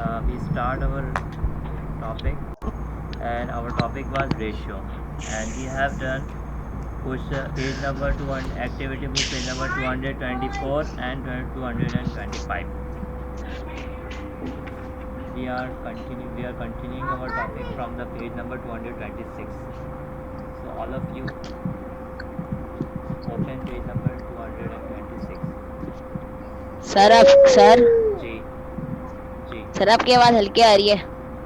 we start our topic, and our topic was ratio, and we have done page number 200, activity book page number 224 and 225. We are continuing our topic from the page number 226. So all of you open page number 226. Sir ji ji sir आपकी आवाज हल्की आ रही है।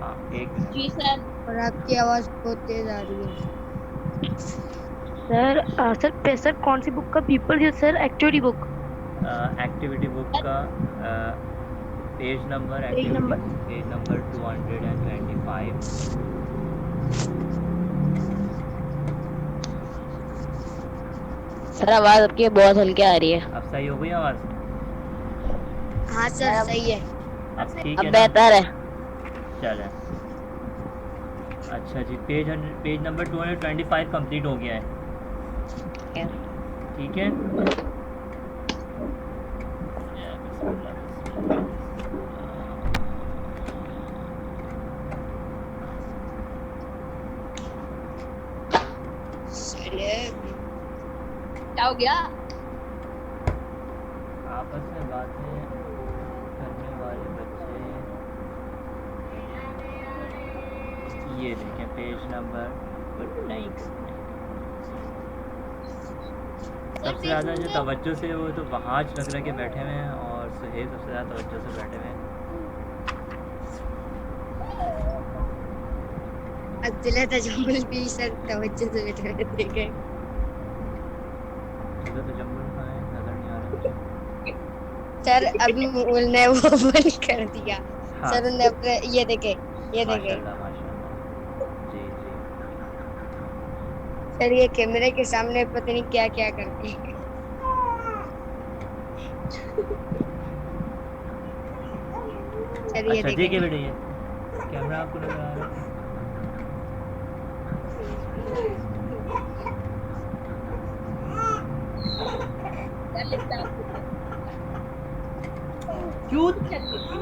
हाँ, एक minute. जी sir. और आपकी आवाज बहुत तेज आ रही है। सर कौन सी बुक का पीपल है sir? Activity book. Activity book का page number, activity book page number 225। Sir आवाज आपकी बहुत हल्की आ रही है। अब सही हो गई आवाज़? हाँ सर सही है। अब ठीक अब है ना? बेहतर है। चलें। अच्छा जी, पेज नंबर 225 कंप्लीट हो गया है। ठीक है। क्या हो गया? आपस में बातें करने वाले बच्चे, ये देखें पेज नंबर। सबसे ज़्यादा जो तवज्जो से वो तो वहाँ लग के बैठे हुए हैं, और सुहेल सबसे ज़्यादा तवज्जो से बैठे हुए हैं। अब्दुल्ला तजम्मुल भी सर तवज्जो से बैठे हुए देखे। इधर तो जम्मू कहाँ है, नज़र नहीं आ रहा मुझे। सर अभी उन्होंने वो बंद कर दिया। हाँ। सर उन्होंने अपने ये देखे। माशाल्लाह माशाल्लाह। जी जी। सर ये कैमरे के सामने पता नहीं क्या क्या करते हैं। सर ये अच्छा देखे। देखिए बेटे, ये कैमरा आपको नजर आ रहा है? क्यों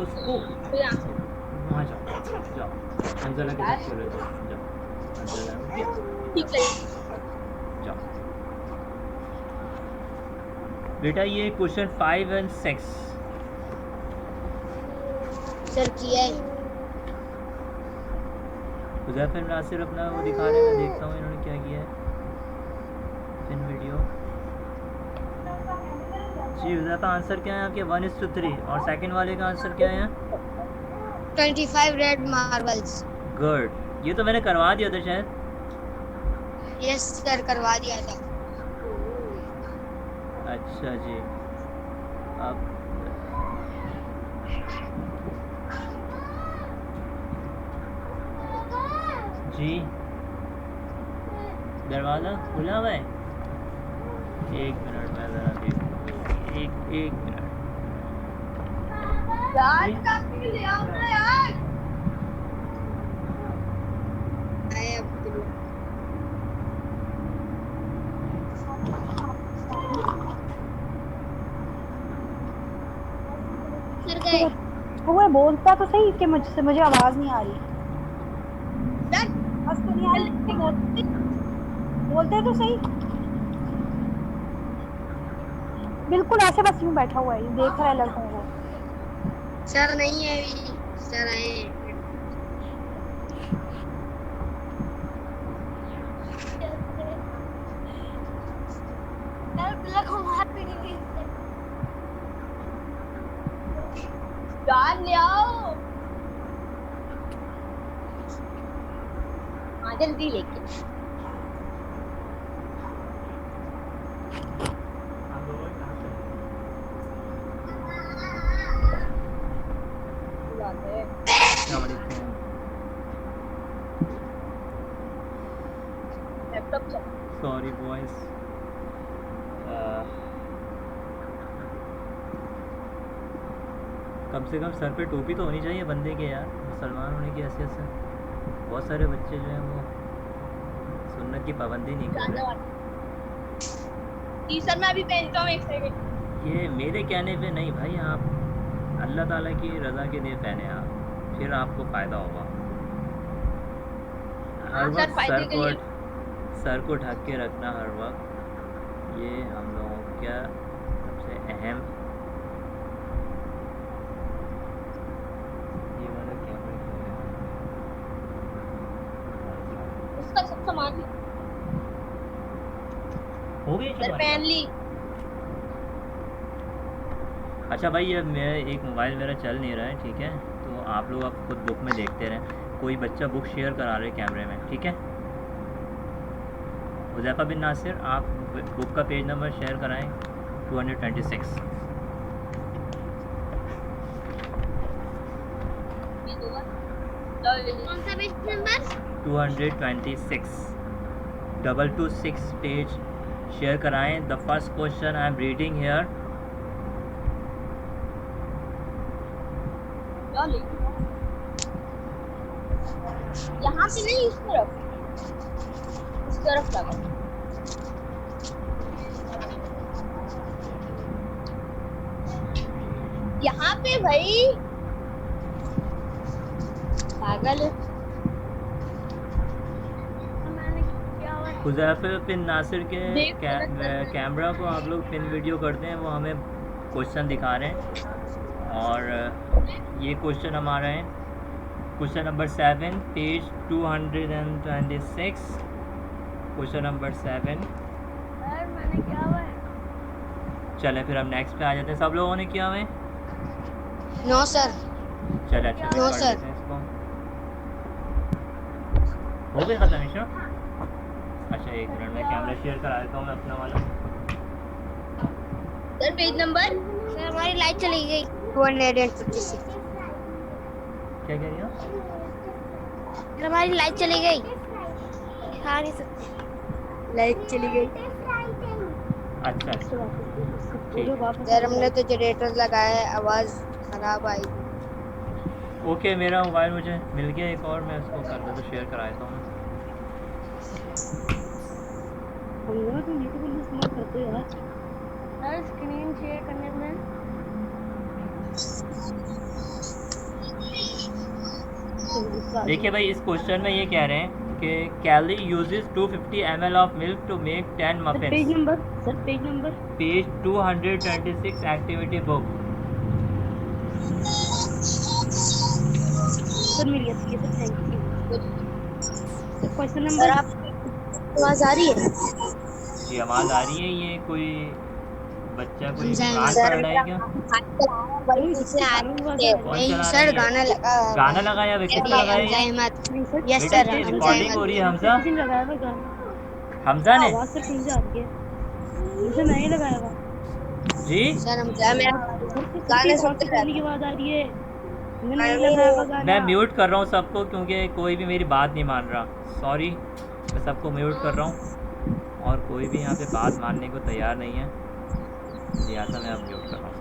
उसको वहाँ जाओ जाओ, अंजला के साथ खेलो, जाओ जाओ, अंजला जाओ बेटा। ये क्वेश्चन 5 और 6 सर किया है। हुज़ैफा नासिर अपना वो दिखा रहे हैं, मैं देखता हूँ इन्होंने क्या किया है इन वीडियो। जी हुज़ैफा, आंसर क्या है आपके? 1:3। और सेकंड वाले का आंसर क्या है? 25 रेड मार्बल्स। गुड। ये तो मैंने करवा दिया था शायद। यस सर करवा दिया था। अच्छा जी। अब जी दरवाज़ा खुला हुआ है। एक मिनट मैं ज़रा देखूँ, एक मिनट। आए अब्दुल्ला। सर गए। वो बोलता तो सही कि मुझे आवाज नहीं आ रही। बस तो नहीं आ रही, बोलते तो सही। बिल्कुल ऐसे बस यूं बैठा हुआ है, यूं देख रहा है लड़कों को। सर नहीं है अभी। सर आए। ले आओ जल्दी लेके। सॉरी बॉयज, कम से कम सर पे टोपी तो होनी चाहिए बंदे के यार, मुसलमान होने की हैसियत से। बहुत सारे बच्चे जो हैं वो सुन्नत की पाबंदी नहीं कर रहे। सर मैं अभी पहनता हूँ, एक सेकंड। ये मेरे कहने पे नहीं भाई, आप अल्लाह ताला की रज़ा के लिए पहने आप। फिर आपको फ़ायदा होगा। हर हाँ, वक्त सर, फायदे के लिए। सर को ढक के रखना हर वक्त, ये हम लोगों का सबसे अहम। ये वाला कैमरा क्यों है? उसका सब सामान हो गई सर तुम्हारी पहन बात? ली। अच्छा भाई, ये मैं एक मोबाइल मेरा चल नहीं रहा है, ठीक है? तो आप लोग अब खुद बुक में देखते रहें। कोई बच्चा बुक शेयर करा रहे कैमरे में, ठीक है? हुज़ैफा बिन नासिर, आप बुक का पेज नंबर शेयर कराएं 226। कौन सा पेज नंबर? 226 226 पेज शेयर कराएं। The first question I am reading here. यहाँ पे नहीं, उस तरफ लगा। यहाँ पे भाई पागल है। हुज़ैफा बिन नासिर के देख गलत कर रहे हैं। कैमरा को आप लोग पिन वीडियो करते हैं, वो हमें क्वेश्चन दिखा रहे हैं। और ये क्वेश्चन हमारा है question number 7 page 226। Question number 7। Sir मैंने क्या हुआ है? चले फिर हम नेक्स्ट पे आ जाते हैं। सब लोगों ने किया हुआ है? No sir. चले अच्छा No, पढ़ sir. लेते हैं इसको। हो गया ख़त्म इशा? अच्छा एक मिनट, मैं कैमरा शेयर करा देता हूँ मैं अपना वाला। Sir page number. सर हमारी लाइट चली गई। 256। क्या कह रही हो? सर हमारी लाइट चली गई। खा नहीं सकते। लाइट चली गई। अच्छा अच्छा, ठीक है। सर हमने तो जनरेटर लगाया है, आवाज खराब आई। ओके, मेरा मोबाइल मुझे मिल गया एक और, मैं उसको कर देता, शेयर करा देता हूँ। सर स्क्रीन शेयर करने में देखिए भाई, इस क्वेश्चन में ये कह रहे हैं कि Kelly uses 250 ml of milk to make 10 muffins. Page number sir, page number page 226 activity book. Sir मिल गया, ठीक है sir, thank you. Question sir number आप आवाज आ रही है? जी आवाज़ आ रही है? ये कोई बच्चा कोई सर कुरान पढ़ रहा है क्या? बड़ी पीछे आ रही है। कौन नहीं चला सर, रही है? गाना लगा। गाना लगाया हुआ? किसने लगाया हमजा ये? अहमद। यस बेटा सर, इसकी हमजा रिकॉर्डिंग हो अहमद। रही है। हमजा किसी ने लगाया हुआ गाना? हमजा ने? आवाज से कहीं जा रही है। मुझे नहीं लगाया हुआ। जी सर हमजा मेरा गाने गाने सुनते सुनते रहने की रहते। आवाज आ रही है। मुझे नहीं अरे, लगाया हुआ गाना। मैं म्यूट कर रहा हूँ सबको, क्योंकि कोई भी मेरी बात नहीं मान रहा। सॉरी, मैं सबको म्यूट कर रहा हूँ और कोई भी यहाँ पे बात मानने को तैयार नहीं है, लिहाजा मैं अब म्यूट कर रहा हूँ।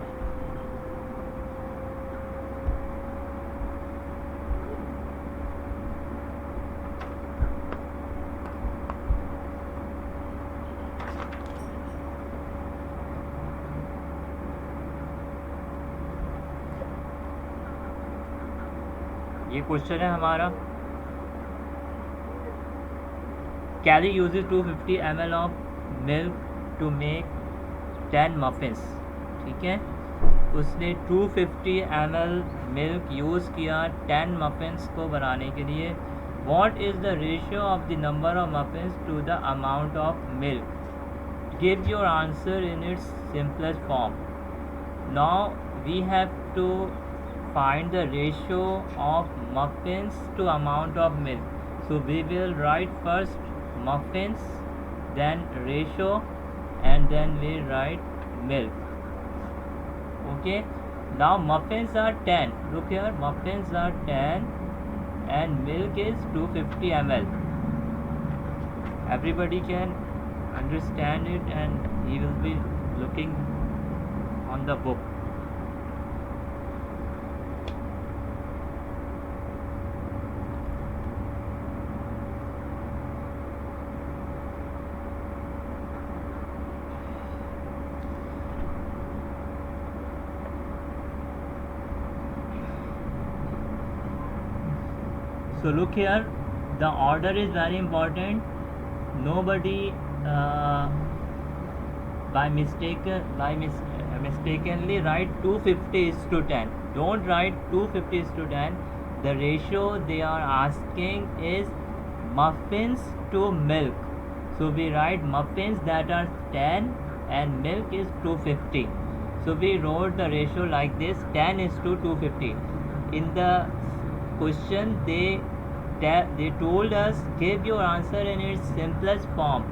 ये क्वेश्चन है हमारा, Kelly uses 250 ml of milk to make 10 muffins. ठीक है, उसने 250 ml मिल्क यूज़ किया 10 मफिन्स को बनाने के लिए। What is the ratio of the number of muffins to the amount of milk? Give your answer in its simplest form. Now we have to find the ratio of muffins to amount of milk. So we will write first muffins, then ratio, and then we write milk. Okay, now muffins are 10. Look here, muffins are 10 and milk is 250 ml. Everybody can understand it and he will be looking on the book. So look here, the order is very important. Nobody mistakenly write 250 is to 10. Don't write 250 is to 10. The ratio they are asking is muffins to milk. So we write muffins that are 10 and milk is 250. So we wrote the ratio like this, 10 is to 250. In the question they told us give your answer in its simplest form.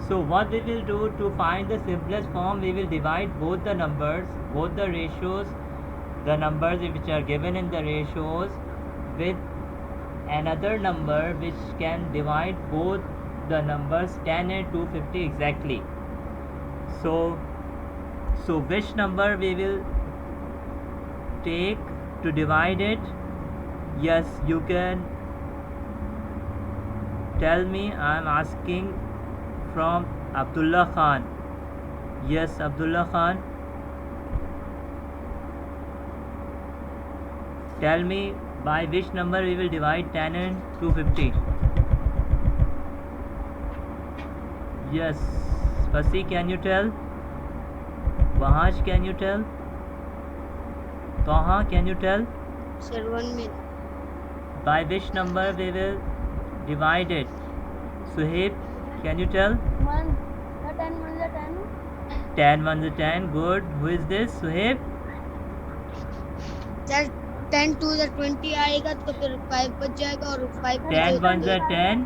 So what we will do to find the simplest form, we will divide both the numbers, both the ratios, the numbers which are given in the ratios with another number which can divide both the numbers 10 and 250 exactly. So which number we will take to divide it? Yes, you can tell me. I am asking from Abdullah Khan. Yes, Abdullah Khan, tell me by which number we will divide 10 and 250. Yes, Fasi, can you tell? Wahaj, can you tell? Taha, can you tell? Sir, 1 minute. By which number we will divide it? Suhaib, can you tell? 1 the 10 1 the 10 10 1 the 10. Good. Who is this? Suhaib? Sir 10 2 the 20 आएगा तो फिर 5 बच जाएगा और 5 10 1 the 10.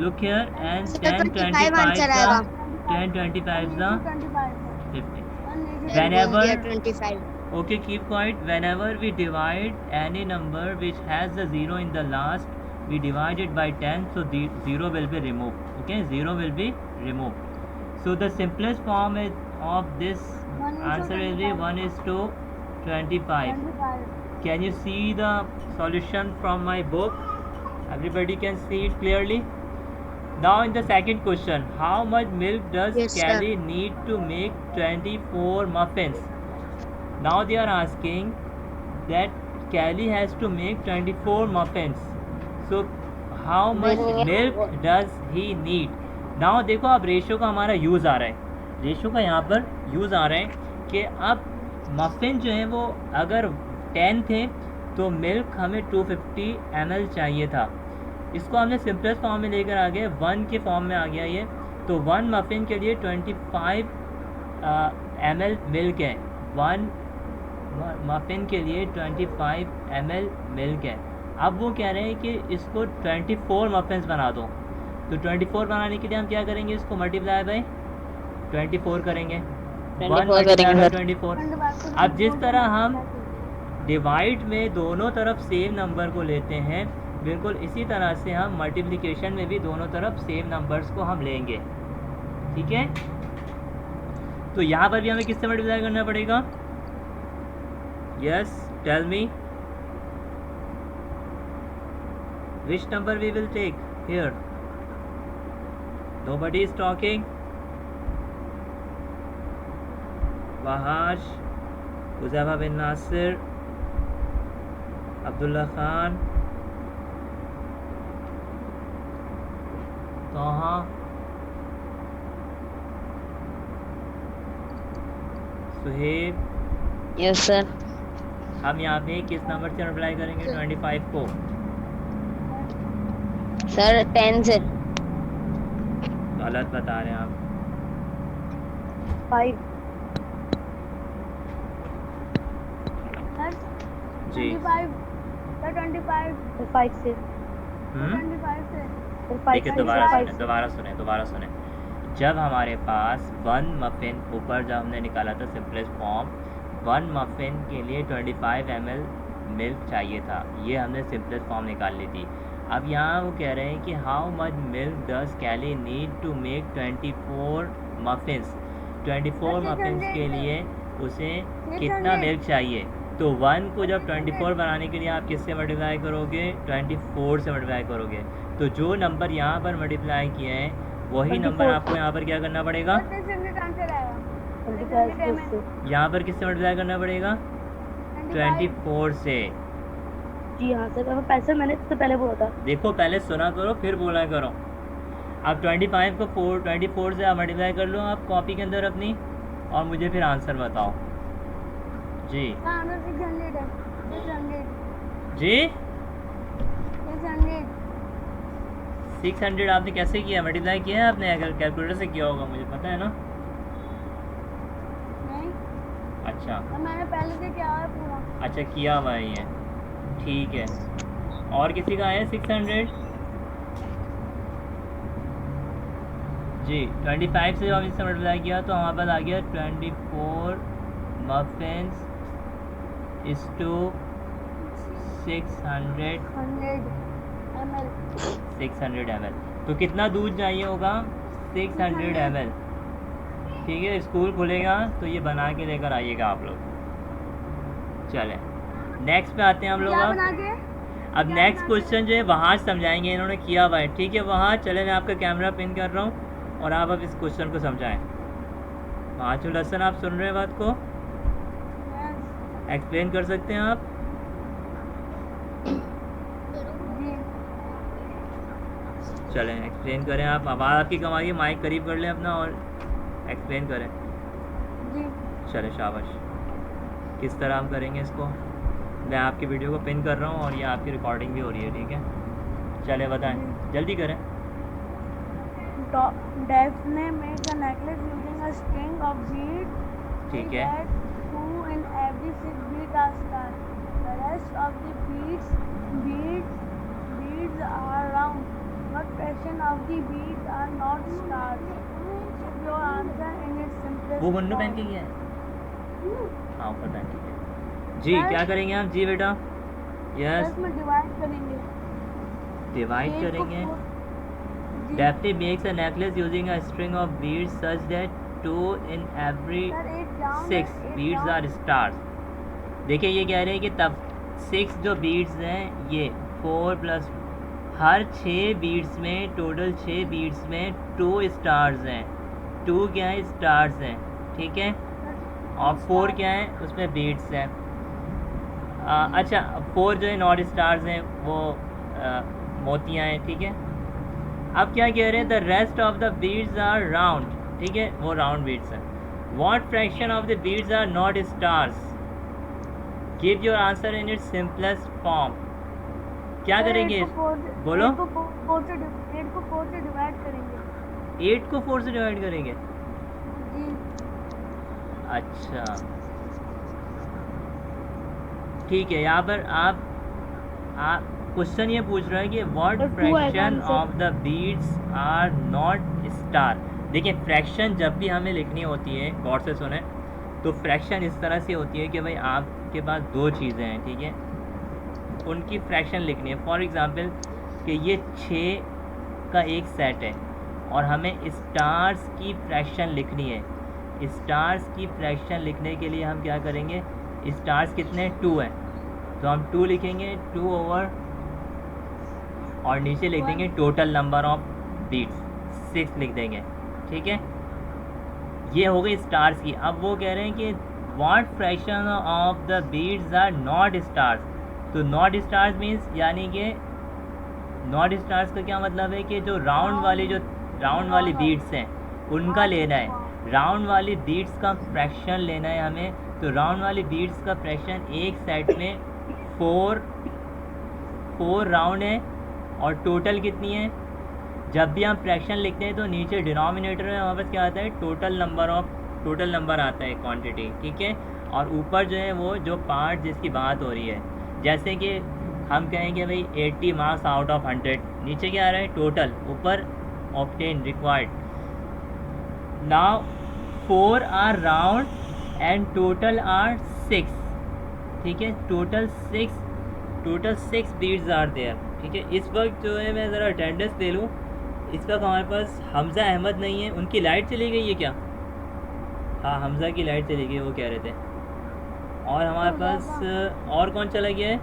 Look here, and Sir, 10 25 25 answer the आएगा. 10 25 the 25 50. 180 Whenever, Yeah, 25. okay, keep quiet. Whenever we divide any number which has the 0 in the last, we divide it by 10, so the 0 will be removed. Okay, 0 will be removed. So the simplest form of this answer will be 1 is to 25. 25 Can you see the solution from my book? Everybody can see it clearly. Now in the second question, how much milk does Yes, sir. Kelly need to make 24 muffins? Now they are asking that Kelly has to make 24 muffins. So how much milk does he need? Now देखो अब ratio का हमारा use आ रहा है, ratio का यहाँ पर use आ रहा है कि अब मफ़िन जो है वो अगर 10 थे तो मिल्क हमें 250 ml चाहिए था. इसको हमने सिंपलेस्ट फॉर्म में लेकर आ गए, 1 के फॉर्म में आ गया ये. तो 1 मफ़िन के लिए 25 ml मिल्क है. 1 मफ़िन के लिए 25 ml मिल्क है. अब वो कह रहे हैं कि इसको 24 मफ़िन्स बना दो. तो 24 बनाने के लिए हम क्या करेंगे, इसको मल्टीप्लाई बाय 24 करेंगे. 24 करेंगे सर. 24. अब जिस तरह हम डिवाइड में दोनों तरफ सेम नंबर को लेते हैं, बिल्कुल इसी तरह से हम मल्टीप्लिकेशन में भी दोनों तरफ सेम नंबर्स को हम लेंगे. ठीक है, तो यहाँ पर भी हमें किससे मल्टीप्लाई करना पड़ेगा? Yes, tell me which number we will take here. Nobody is talking. Wahaj, Uzaifa bin Nasir, Abdullah Khan, Taha, Suhaib. Yes sir. हम यहाँ पे किस नंबर से मल्टीप्लाई करेंगे 25 को? सर 10 से. गलत बता रहे हैं आप. 5 जी. 25 the 25 फिर 5 से 25 से फिर 5 देखिए, से दोबारा सुने. जब हमारे पास 1 मफ़िन ऊपर जब हमने निकाला था सिंपलेस्ट फॉर्म, 1 मफ़िन के लिए 25 ml मिल्क चाहिए था. ये हमने सिंपलेस्ट फॉर्म निकाल ली थी. अब यहाँ वो कह रहे हैं कि how much milk does Kelly need to make 24 muffins. 24 muffins के लिए उसे कितना मिल्क चाहिए? तो 1 को जब 24 बनाने के लिए आप किससे मल्टीप्लाई करोगे? 24 से मल्टीप्लाई करोगे. तो जो नंबर यहाँ पर मल्टीप्लाई किए हैं वही नंबर आपको यहाँ पर क्या करना पड़ेगा? यहाँ पर किससे मल्टीप्लाई करना पड़ेगा? 24 से. जी हाँ सर, पैसे मैंने इससे पहले बोला था। देखो पहले सुना करो फिर बोला करो। अब 25 को 24 से आप मल्टीप्लाई कर लो आप कॉपी के अंदर अपनी, और मुझे फिर आंसर बताओ जी। जी 600 आपने कैसे किया, मल्टीप्लाई किया है आपने? अगर कैलकुलेटर से किया होगा मुझे पता है ना। अच्छा मैंने पहले से किया है पूरा। अच्छा किया हुआ है ये, ठीक है। और किसी का है 600? जी 25 से जब इससे मल्टीप्लाई किया तो हमारे पास आ गया 24 मफिन्स इस टू 600 ml। तो कितना दूध चाहिए होगा? 600 ml। ठीक है, स्कूल खुलेगा तो ये बना के लेकर आइएगा आप लोग। चलें नेक्स्ट पे आते हैं हम लोग। अब नेक्स्ट क्वेश्चन जो है वहाँ समझाएंगे, इन्होंने किया हुआ है, ठीक है। वहाँ चले, मैं आपका कैमरा पिन कर रहा हूँ और आप अब इस क्वेश्चन को समझाएं। वहाँ जो लेसन आप सुन रहे हैं बात को एक्सप्लेन कर सकते हैं आप? चलें एक्सप्लेन करें आप। आवाज़ आपकी कम आ रही है, माइक करीब कर लें अपना और एक्सप्लेन करें। चलें शाबाश। किस तरह हम करेंगे इसको? मैं आपकी वीडियो को पिन कर रहा हूँ और ये आपकी रिकॉर्डिंग भी हो रही है, ठीक है। चलें बताएं, जल्दी करें। Daphne makes a necklace using a string of beads. ठीक है। 2 in every 6 beads are stars. The rest of the beads are round. What fraction of the beads are not stars? Give your answer in its simplest वो मुन्नू पहन के form. गया है, हाँ ऊपर पहन के गया जी। क्या करेंगे आप? जी बेटा यस, इसमें डिवाइड करेंगे। डिवाइड करेंगे। Daphne makes a necklace using a string of beads such that 2 in every 6 beads are stars। देखिए ये कह रहे हैं कि तब 6 जो beads हैं ये 4 प्लस हर 6 beads में, टोटल 6 beads में 2 stars हैं। 2 क्या है? stars हैं, ठीक है। और 4 क्या है? उसमें beads हैं। अच्छा 4 जो है नॉट स्टार्स हैं, वो मोतियाँ हैं, ठीक है। अब क्या कह रहे हैं? The rest of the beads are round, ठीक है, वो राउंड बीड्स हैं। What fraction of the beads are not stars? Give your answer in its simplest form. क्या करेंगे? बोलो। 8 को 4 से डिवाइड करेंगे। 8 को 4 से डिवाइड करेंगे, जी अच्छा ठीक है। यहाँ पर आप क्वेश्चन ये पूछ रहा है कि what fraction of the beads are not star. देखिए फ्रैक्शन जब भी हमें लिखनी होती है, गौर से सुने, तो फ्रैक्शन इस तरह से होती है कि भाई आपके पास 2 चीज़ें हैं, ठीक है, उनकी फ्रैक्शन लिखनी है। फॉर एग्ज़ाम्पल कि ये 6 का एक सेट है और हमें स्टार्स की फ्रैक्शन लिखनी है। स्टार्स की फ्रैक्शन लिखने के लिए हम क्या करेंगे? स्टार्स कितने? 2 हैं, तो हम 2 लिखेंगे, 2 ओवर और नीचे लिख देंगे टोटल नंबर ऑफ बीट्स 6 लिख देंगे, ठीक है। ये हो गई स्टार्स की। अब वो कह रहे हैं कि what fraction of the beads are not stars. तो नॉट स्टार्स मीन्स यानी कि नॉट स्टार्स का क्या मतलब है कि जो राउंड वाली बीट्स हैं उनका लेना है, राउंड वाली बीट्स का फ्रैक्शन लेना है हमें। तो राउंड वाली बीट्स का फ्रैक्शन एक सेट में 4 राउंड है और टोटल कितनी है? जब भी हम फ्रैक्शन लिखते हैं तो नीचे डिनोमिनेटर में हमारे पास क्या आता है? टोटल नंबर आता है, क्वांटिटी, ठीक है। और ऊपर जो है वो जो पार्ट जिसकी बात हो रही है, जैसे कि हम कहेंगे भाई 80 मार्क्स आउट ऑफ 100, नीचे क्या आ रहा है? टोटल, ऊपर obtain required. Now 4 are round and total are 6, ठीक है। टोटल 6 बीड्स आर देयर, ठीक है। इस वक्त जो है मैं ज़रा अटेंडेंस दे लूँ। इस वक्त हमारे पास हमज़ा अहमद नहीं है, उनकी लाइट चली गई है क्या? हाँ हमज़ा की लाइट चली गई, वो कह रहे थे। और हमारे पास और कौन चला गया है?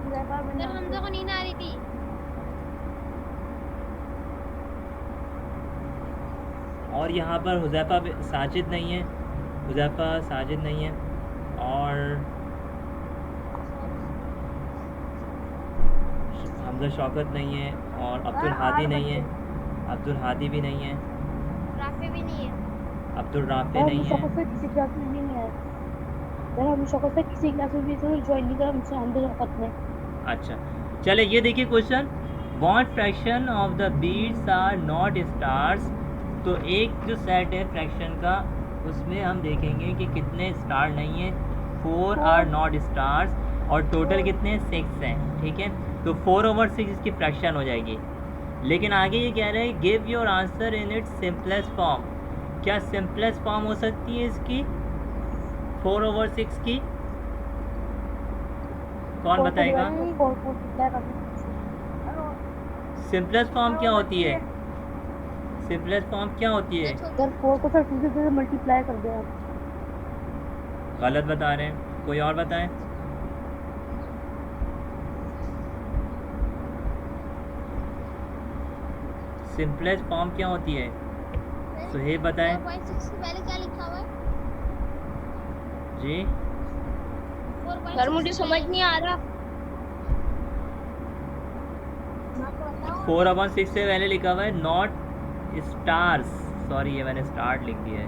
सर हमजा को नींद आ रही थी। और यहाँ पर हुज़ैफ़ा साजिद नहीं है, और हमजा शौकत नहीं है और अब्दुल हादी नहीं है, अब्दुल हादी भी नहीं है, राफे भी नहीं है। अब्दुल राफे सर नहीं हम है। शौकत से किसी क्लास में भी नहीं आए सर, हम शौकत से किसी क्लास में भी ज्वाइन नहीं करा हमसे, हम तो शौकत में। अच्छा चले ये देखिए question, what fraction of the beads are not stars. तो एक जो सेट है फ्रैक्शन का उसमें हम देखेंगे कि कितने स्टार नहीं है, 4 आर नॉट स्टार्स और टोटल कितने 6 हैं, ठीक है। तो 4/6 इसकी फ्रैक्शन हो जाएगी। लेकिन आगे ये कह रहे हैं give your answer in its simplest form. क्या सिंपलेस्ट फॉर्म हो सकती है इसकी 4/6 की? कौन बताएगा? सिंपलेस्ट फॉर्म क्या होती है? सिंपलेस्ट फॉर्म क्या होती है? सर 4 को सर 2 से मल्टीप्लाई कर दें आप। गलत बता रहे हैं, कोई और बताएं। सिंपलेस्ट फॉर्म क्या होती है? सुहेब बताएं 4.6 से पहले क्या लिखा हुआ है? जी। 4.6 सर मुझे समझ नहीं आ रहा। 4/6 से पहले लिखा हुआ है नॉट स्टार्स। सॉरी ये मैंने स्टार्ट लिख दिया है,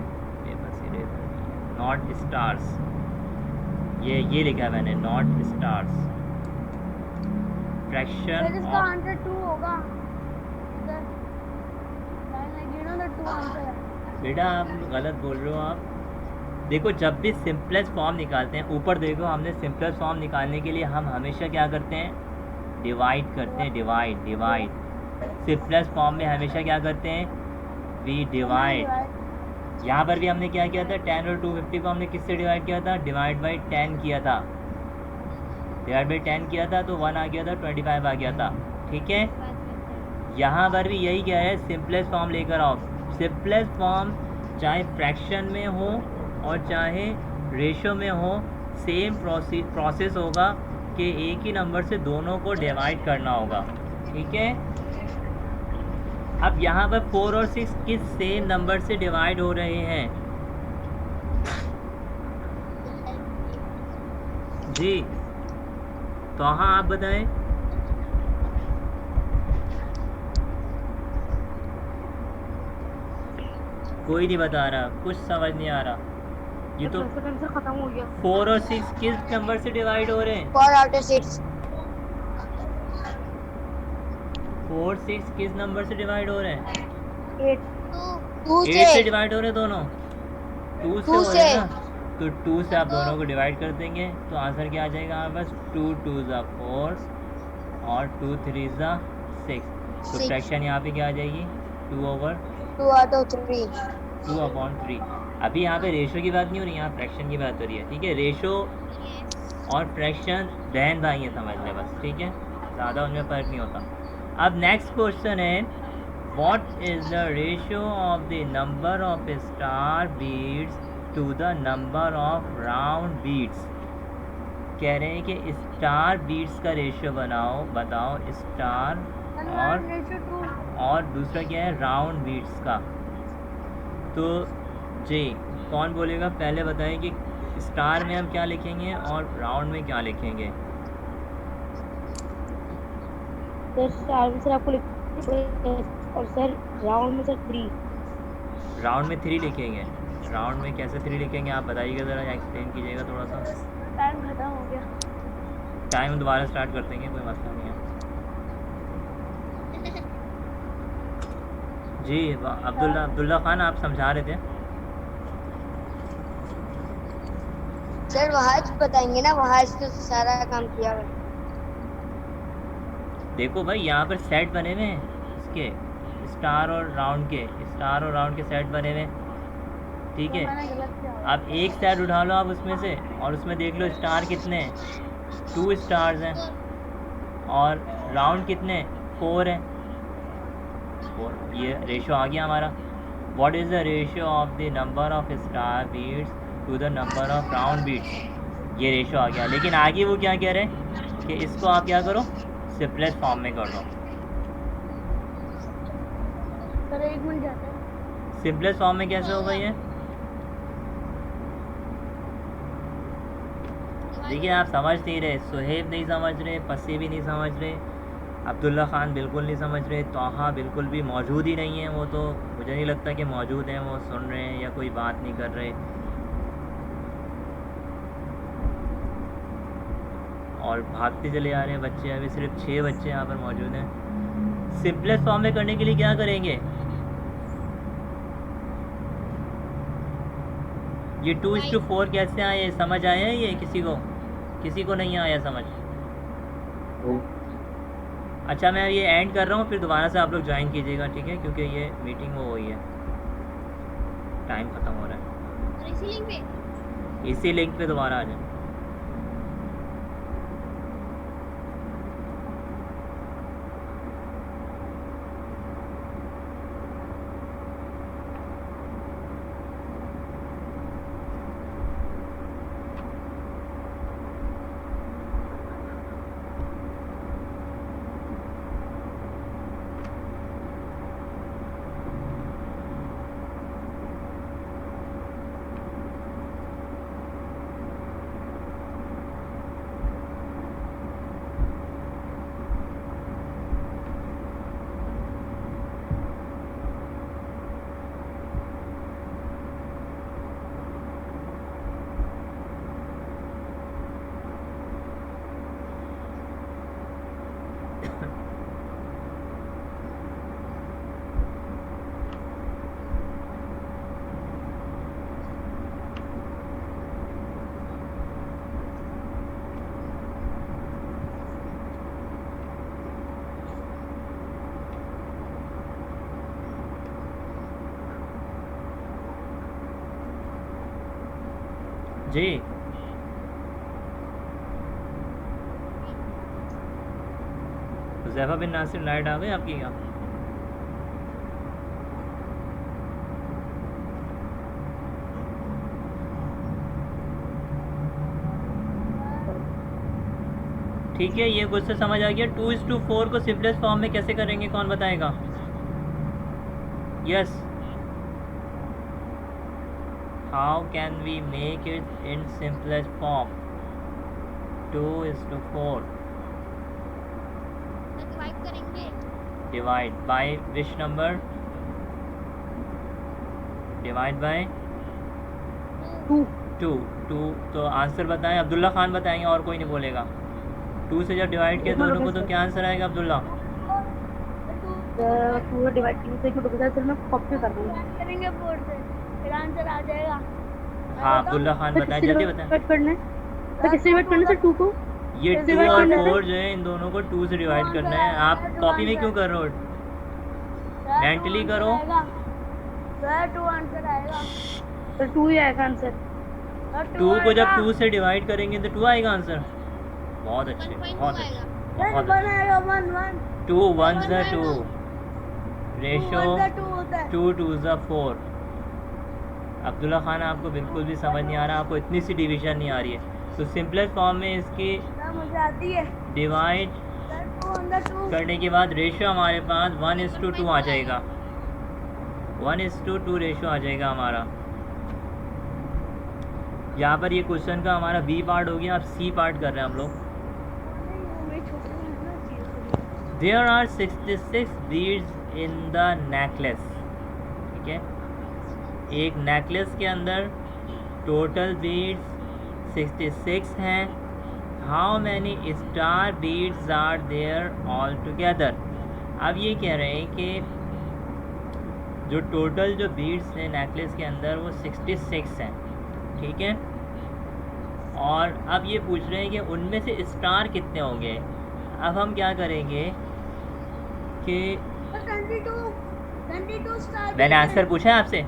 ये बस नॉट स्टार्स, ये लिखा है मैंने नॉट स्टार्स। सर फ्रैक्शन इसका ऑफ, आंसर 2 होगा सर, लाइन लगी ना, तो 2 आंसर है। बेटा आप गलत बोल रहे हो आप। देखो जब भी सिंपलेस्ट फॉर्म निकालते हैं, ऊपर देखो हमने सिंपलेस्ट फॉर्म निकालने के लिए हम हमेशा क्या करते हैं, डिवाइड करते हैं, डिवाइड। सिंपलेस्ट फॉर्म में हमेशा क्या करते हैं, वी डिवाइड। यहाँ पर भी हमने क्या किया था, 10 और 250 को हमने किससे डिवाइड किया था, डिवाइड बाई 10 किया था, डिवाइड बाई 10 किया था तो 1 आ गया था, 25 आ गया था, ठीक है। यहाँ पर भी यही क्या है, सिंपलेस्ट फॉर्म लेकर आओ। सिंपलेस्ट फॉर्म चाहे फ्रैक्शन में हो और चाहे रेशो में हो, सेम प्रोसेस होगा कि एक ही नंबर से दोनों को डिवाइड करना होगा, ठीक है। अब यहाँ पर 4 और 6 किस सेम नंबर से डिवाइड हो रहे हैं? जी तो हाँ आप बताएं। कोई नहीं बता रहा, कुछ समझ नहीं आ रहा। ये तो आंसर खत्म हो गया। 4 और 6 किस नंबर से डिवाइड हो रहे हैं? 4 out of 6। 4 6 किस नंबर से डिवाइड हो रहे हैं? 8 2 8 से से डिवाइड हो रहे हैं दोनों, 2 से 2 हो रहे हैं से। ना, तो 2 से आप दोनों को डिवाइड कर देंगे तो आंसर क्या आ जाएगा हमारे पास, 2 2 4 और 2 3 6। तो 6। फ्रैक्शन यहाँ पे क्या आ जाएगी, 2/3। 2 out of 3। 2/3। अभी यहाँ पे रेशो की बात नहीं हो रही, यहाँ फ्रैक्शन की बात हो रही है, ठीक है। रेशो और फ्रैक्शन बहन भाई है, समझ ले बस, ठीक है, ज़्यादा उनमें फ़र्क नहीं होता। अब नेक्स्ट क्वेश्चन है, what is the ratio of the number of star beads to the number of round beads. कह रहे हैं कि स्टार बीट्स का रेशियो बताओ स्टार और दूसरा क्या है, राउंड बीट्स का। तो जी कौन बोलेगा, पहले बताएं कि स्टार में हम क्या लिखेंगे और राउंड में क्या लिखेंगे। सर स्टार में सर आपको और सर राउंड में सर 3। राउंड में 3 लिखेंगे। राउंड में कैसे 3 लिखेंगे आप बताइएगा, ज़रा एक्सप्लेन कीजिएगा थोड़ा सा। टाइम खत्म हो गया। टाइम दोबारा स्टार्ट कर देंगे, कोई मसला नहीं है। जी अब्दुल्ला खान आप समझा रहे थे। सर वहाँ बताएंगे ना, वहाँ इसने सारा काम किया हुआ है। देखो भाई यहाँ पर सेट बने हुए हैं इसके, स्टार और राउंड के सेट बने हुए हैं, ठीक है। मैंने गलत किया। अब एक सेट उठा लो आप उसमें से और उसमें देख लो स्टार कितने हैं, 2 स्टार्स हैं, और राउंड कितने, 4 हैं। ये रेशो आ गया हमारा। What is the ratio of the number of star beads to the number of round beads, ये रेशो आ गया। लेकिन आगे वो क्या कह रहे हैं कि इसको आप क्या करो, सिंपलेस्ट फॉर्म में कर दो। सर 1 मिनट जाता है। सिंपलेस्ट फॉर्म में कैसे होगा ये, देखिए आप समझ नहीं रहे, सुहेब नहीं समझ रहे, पसी भी नहीं समझ रहे, अब्दुल्ला ख़ान बिल्कुल नहीं समझ रहे, तोहा बिल्कुल भी मौजूद ही नहीं है, वो तो मुझे नहीं लगता कि मौजूद हैं, वो सुन रहे हैं या कोई बात नहीं कर रहे। और भागते चले आ रहे हैं बच्चे, अभी सिर्फ 6 बच्चे यहाँ पर मौजूद हैं। सिंपलेस्ट फॉर्म में करने के लिए क्या करेंगे? ये 2:4 कैसे आए, समझ आया है ये किसी को नहीं आया समझ? अच्छा मैं ये एंड कर रहा हूँ, फिर दोबारा से आप लोग ज्वाइन कीजिएगा, ठीक है? क्योंकि ये मीटिंग वो हुई है, टाइम ख़त्म हो रहा है। इसी लिंक पे दोबारा आ जाए। जी हुज़ैफा बिन नासिर लाइट आ गई आपकी क्या? ठीक है, ये कुछ से समझ आ गया। 2:4 को सिंपलेस्ट फॉर्म में कैसे करेंगे, कौन बताएगा? Yes, how can we make it in simplest form? 2:4 divide करेंगे। Divide by which number? Divide by 2। तो आंसर बताएं, अब्दुल्ला खान बताएंगे, और कोई नहीं बोलेगा। 2 से जब डिवाइड किया दोनों को तो क्या आंसर आएगा अब्दुल्ला? पूरा डिवाइड फिर मैं कॉपी कर दूंगा करेंगे बोर्ड से, फिर आंसर आ जाएगा। हाँ अब्दुल्ला खान बताएं, जल्दी बताएं। डिवाइड करना है तो किससे डिवाइड करना है सर? 2 को ये 2 divide और करना है? 4 जो है, इन दोनों को 2 से डिवाइड करना है। आप कॉपी में क्यों कर रहे हो? मेंटली करो। सर 2 आंसर आएगा। सर 2 ही आएगा आंसर। 2 को जब 2 से डिवाइड करेंगे तो 2 आएगा आंसर। बहुत अच्छे, बहुत अच्छे, बहुत अच्छे। आएगा 1 2 1 ज़ा 2, रेशो 2 2 ज़ा 4। अब्दुल्ला खान आपको बिल्कुल भी समझ नहीं आ रहा, आपको इतनी सी डिवीज़न नहीं आ रही है। तो सिंपलेस्ट फॉर्म में इसकी मुझे आती है। डिवाइड करने के बाद रेशो हमारे पास 1:2 आ जाएगा। 1:2 रेशो आ जाएगा हमारा। यहाँ पर ये क्वेश्चन का हमारा बी पार्ट हो गया, अब सी पार्ट कर रहे हैं हम लोग। There are 66 beads in the necklace. ठीक है, एक नेकलेस के अंदर टोटल बीड्स 66 हैं। How many star beads are there all together. अब ये कह रहे हैं कि जो टोटल जो बीड्स हैं नेकलेस के अंदर वो 66 हैं, ठीक है। और अब ये पूछ रहे हैं कि उनमें से स्टार कितने होंगे। अब हम क्या करेंगे कि 22 स्टार। मैंने आंसर पूछा है आपसे,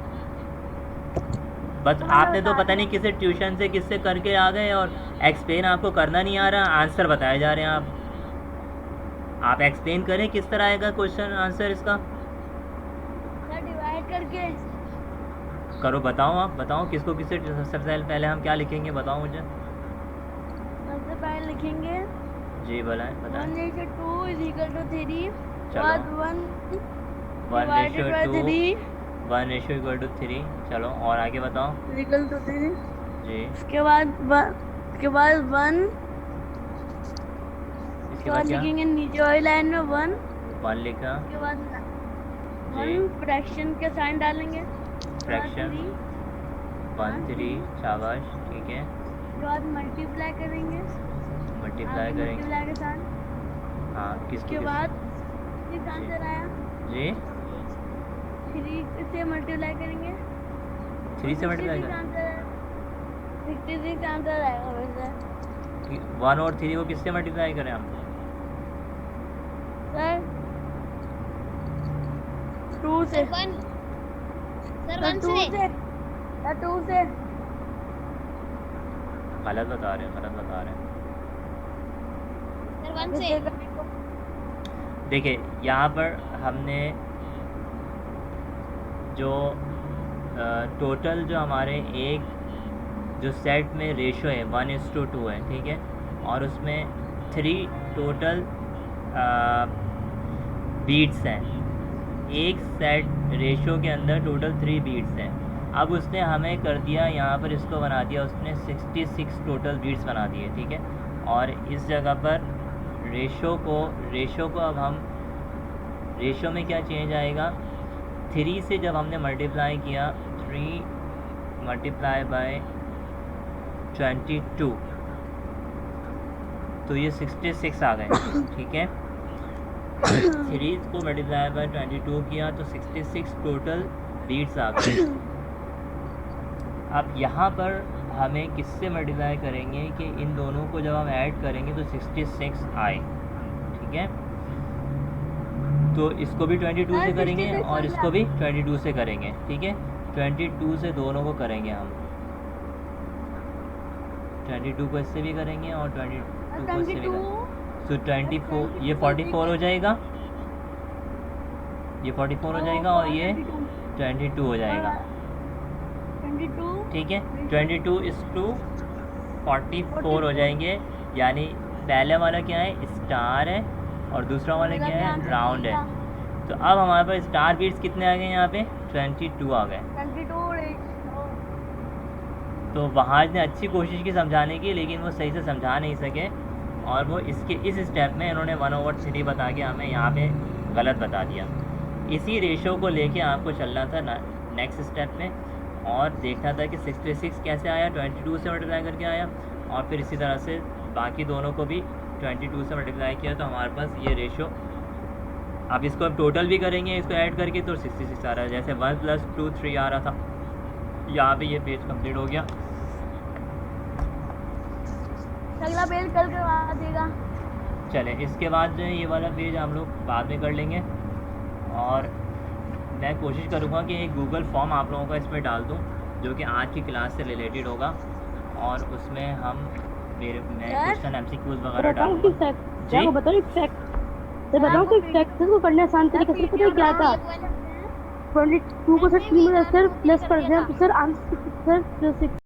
बस आपने तो पता नहीं किसे ट्यूशन से किससे करके आ गए और एक्सप्लेन आपको करना नहीं आ रहा, आंसर बताए जा रहे हैं। आप एक्सप्लेन करें किस तरह आएगा क्वेश्चन आंसर इसका। डिवाइड करके करो, बताओ, आप बताओ किसको किससे। सबसे पहले हम क्या लिखेंगे बताओ मुझे। सबसे पहले लिखेंगे जी बताएं बताएं। 1:2 is equal to 3। चलो 1:3 1:3। चलो और आगे बताओ। is equal to 3। जी इसके बाद 1 इसके बाद बाद क्या लिखेंगे नीचे वाली लाइन में 1, 1 लिखा उसके बाद जी 1 फ्रैक्शन के साइन डालेंगे, फ्रैक्शन 1 3 शाबाश ठीक है उसके बाद मल्टीप्लाई करेंगे, मल्टीप्लाई करेंगे मल्टीप्लाई के साथ, हाँ किसकी उसके किस बाद 6 आंसर आया, जी 3 से मल्टीप्लाई करेंगे, 3 से मल्टीप्लाई 66 कर आंसर आया, 66 आंसर आएगा वैसे 1 और 3 को किससे मल्टीप्लाई करें हम सर 2 से सर 1 सर सर 1 2 से से सर 2 से गलत बता रहे हैं गलत बता रहे हैं सर 1 से देखिए यहाँ पर हमने जो टोटल जो हमारे एक जो सेट में रेशो है 1:2 है ठीक है और उसमें 3 टोटल बीट्स हैं एक सेट रेशो के अंदर टोटल 3 बीट्स हैं अब उसने हमें कर दिया यहाँ पर इसको बना दिया उसने 66 टोटल बीट्स बना दिए ठीक है और इस जगह पर रेशो को अब हम रेशो में क्या चेंज आएगा 3 से जब हमने मल्टीप्लाई किया 3 मल्टीप्लाई बाय 22 तो ये 66 आ गए ठीक है 3 को मल्टीप्लाई बाय 22 किया तो 66 टोटल बीट्स आ गए अब यहाँ पर हमें किससे मल्टीप्लाई करेंगे कि इन दोनों को जब हम ऐड करेंगे तो 66 आए ठीक है तो इसको भी 22 से करेंगे और इसको भी 22 से करेंगे ठीक है 22 से दोनों को करेंगे हम 22 को इससे भी करेंगे और 22 को इससे भी करेंगे तो 24 ये 44 हो जाएगा ये 44 हो जाएगा और ये 22 हो जाएगा 22 ठीक है 22 इस टू 44 हो जाएंगे यानी पहले वाला क्या है स्टार है और दूसरा वाला क्या है राउंड है तो अब हमारे पास स्टार बीट्स कितने आ गए यहाँ पे 22 आ गए 22 तो वहाँ ने अच्छी कोशिश की समझाने की लेकिन वो सही से समझा नहीं सके और वो इसके इस स्टेप में इन्होंने 1/3 बता के हमें यहाँ पे गलत बता दिया इसी रेशो को लेके आपको चलना था नेक्स्ट स्टेप में और देखना था कि 66 कैसे आया 22 से मल्टीप्लाई करके आया और फिर इसी तरह से बाकी दोनों को भी 22 से मल्टीप्लाई किया तो हमारे पास ये रेशो अब इसको अब टोटल भी करेंगे इसको ऐड करके तो 66 आ रहा है जैसे 1 + 2 3 आ रहा था यहाँ पे ये पेज कंप्लीट हो गया अगला पेज कल करवा देगा चले इसके बाद जो है ये वाला पेज हम लोग बाद में कर लेंगे और मैं कोशिश करूँगा कि एक गूगल फॉर्म आप लोगों का इसमें डाल दूँ जो कि आज की क्लास से रिलेटेड होगा और उसमें हम मैं क्वेश्चन MCQs वगैरह बताऊँ डालूँगा कि फैक्ट क्या बताओ एक फैक्ट तो बताऊँ कि फैक्ट को करने आसान तरीके से पता है क्या था 22 को सर 3 में सर प्लस कर दें तो सर आंसर सर